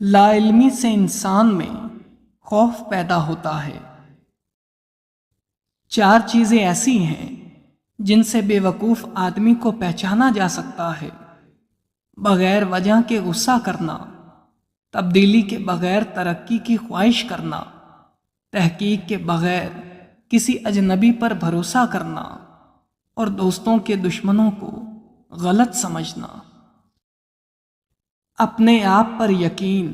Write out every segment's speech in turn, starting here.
لا علمی سے انسان میں خوف پیدا ہوتا ہے۔ 4 چیزیں ایسی ہیں جن سے بے وقوف آدمی کو پہچانا جا سکتا ہے: بغیر وجہ کے غصہ کرنا، تبدیلی کے بغیر ترقی کی خواہش کرنا، تحقیق کے بغیر کسی اجنبی پر بھروسہ کرنا، اور دوستوں کے دشمنوں کو غلط سمجھنا۔ اپنے آپ پر یقین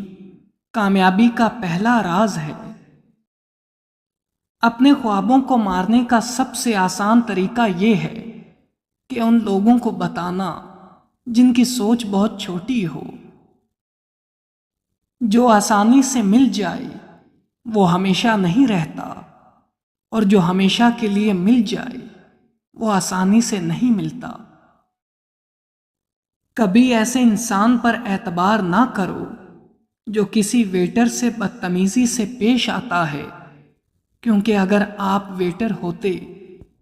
کامیابی کا پہلا راز ہے۔ اپنے خوابوں کو مارنے کا سب سے آسان طریقہ یہ ہے کہ ان لوگوں کو بتانا جن کی سوچ بہت چھوٹی ہو۔ جو آسانی سے مل جائے وہ ہمیشہ نہیں رہتا، اور جو ہمیشہ کے لیے مل جائے وہ آسانی سے نہیں ملتا۔ کبھی ایسے انسان پر اعتبار نہ کرو جو کسی ویٹر سے بدتمیزی سے پیش آتا ہے، کیونکہ اگر آپ ویٹر ہوتے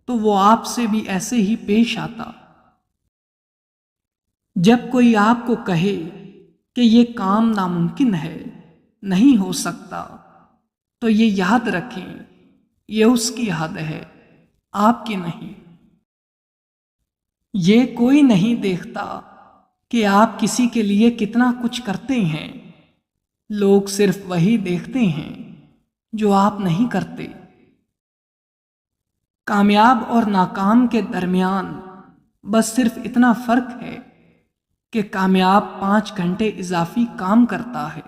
تو وہ آپ سے بھی ایسے ہی پیش آتا۔ جب کوئی آپ کو کہے کہ یہ کام ناممکن ہے، نہیں ہو سکتا، تو یہ یاد رکھیں یہ اس کی حد ہے، آپ کی نہیں۔ یہ کوئی نہیں دیکھتا کہ آپ کسی کے لیے کتنا کچھ کرتے ہیں، لوگ صرف وہی دیکھتے ہیں جو آپ نہیں کرتے۔ کامیاب اور ناکام کے درمیان بس صرف اتنا فرق ہے کہ کامیاب 5 گھنٹے اضافی کام کرتا ہے۔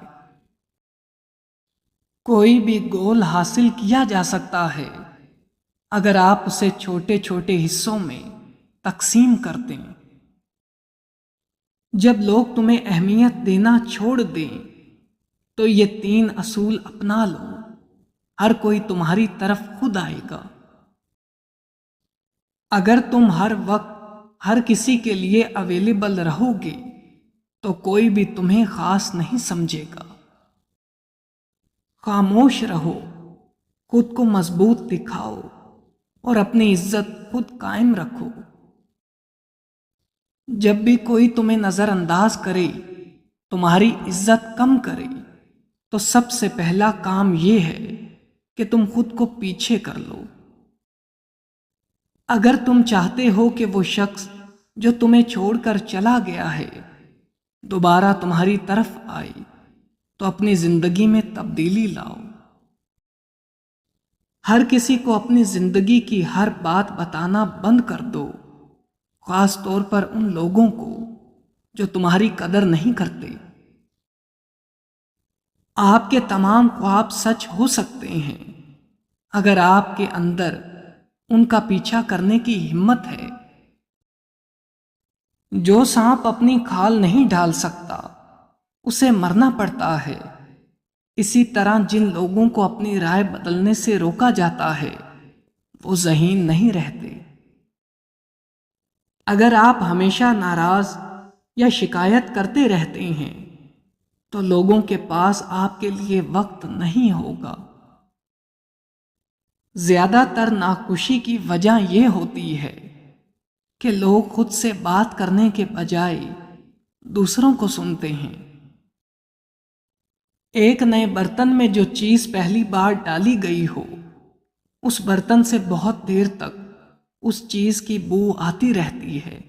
کوئی بھی گول حاصل کیا جا سکتا ہے اگر آپ اسے چھوٹے چھوٹے حصوں میں تقسیم کر دیں۔ جب لوگ تمہیں اہمیت دینا چھوڑ دیں تو یہ 3 اصول اپنا لو، ہر کوئی تمہاری طرف خود آئے گا۔ اگر تم ہر وقت ہر کسی کے لیے اویلیبل رہو گے تو کوئی بھی تمہیں خاص نہیں سمجھے گا۔ خاموش رہو، خود کو مضبوط دکھاؤ، اور اپنی عزت خود قائم رکھو۔ جب بھی کوئی تمہیں نظر انداز کرے، تمہاری عزت کم کرے، تو سب سے پہلا کام یہ ہے کہ تم خود کو پیچھے کر لو۔ اگر تم چاہتے ہو کہ وہ شخص جو تمہیں چھوڑ کر چلا گیا ہے دوبارہ تمہاری طرف آئے تو اپنی زندگی میں تبدیلی لاؤ۔ ہر کسی کو اپنی زندگی کی ہر بات بتانا بند کر دو، خاص طور پر ان لوگوں کو جو تمہاری قدر نہیں کرتے۔ آپ کے تمام خواب سچ ہو سکتے ہیں اگر آپ کے اندر ان کا پیچھا کرنے کی ہمت ہے۔ جو سانپ اپنی کھال نہیں ڈھال سکتا اسے مرنا پڑتا ہے، اسی طرح جن لوگوں کو اپنی رائے بدلنے سے روکا جاتا ہے وہ ذہین نہیں رہتے۔ اگر آپ ہمیشہ ناراض یا شکایت کرتے رہتے ہیں تو لوگوں کے پاس آپ کے لیے وقت نہیں ہوگا۔ زیادہ تر ناخوشی کی وجہ یہ ہوتی ہے کہ لوگ خود سے بات کرنے کے بجائے دوسروں کو سنتے ہیں۔ ایک نئے برتن میں جو چیز پہلی بار ڈالی گئی ہو، اس برتن سے بہت دیر تک اس چیز کی بو آتی رہتی ہے۔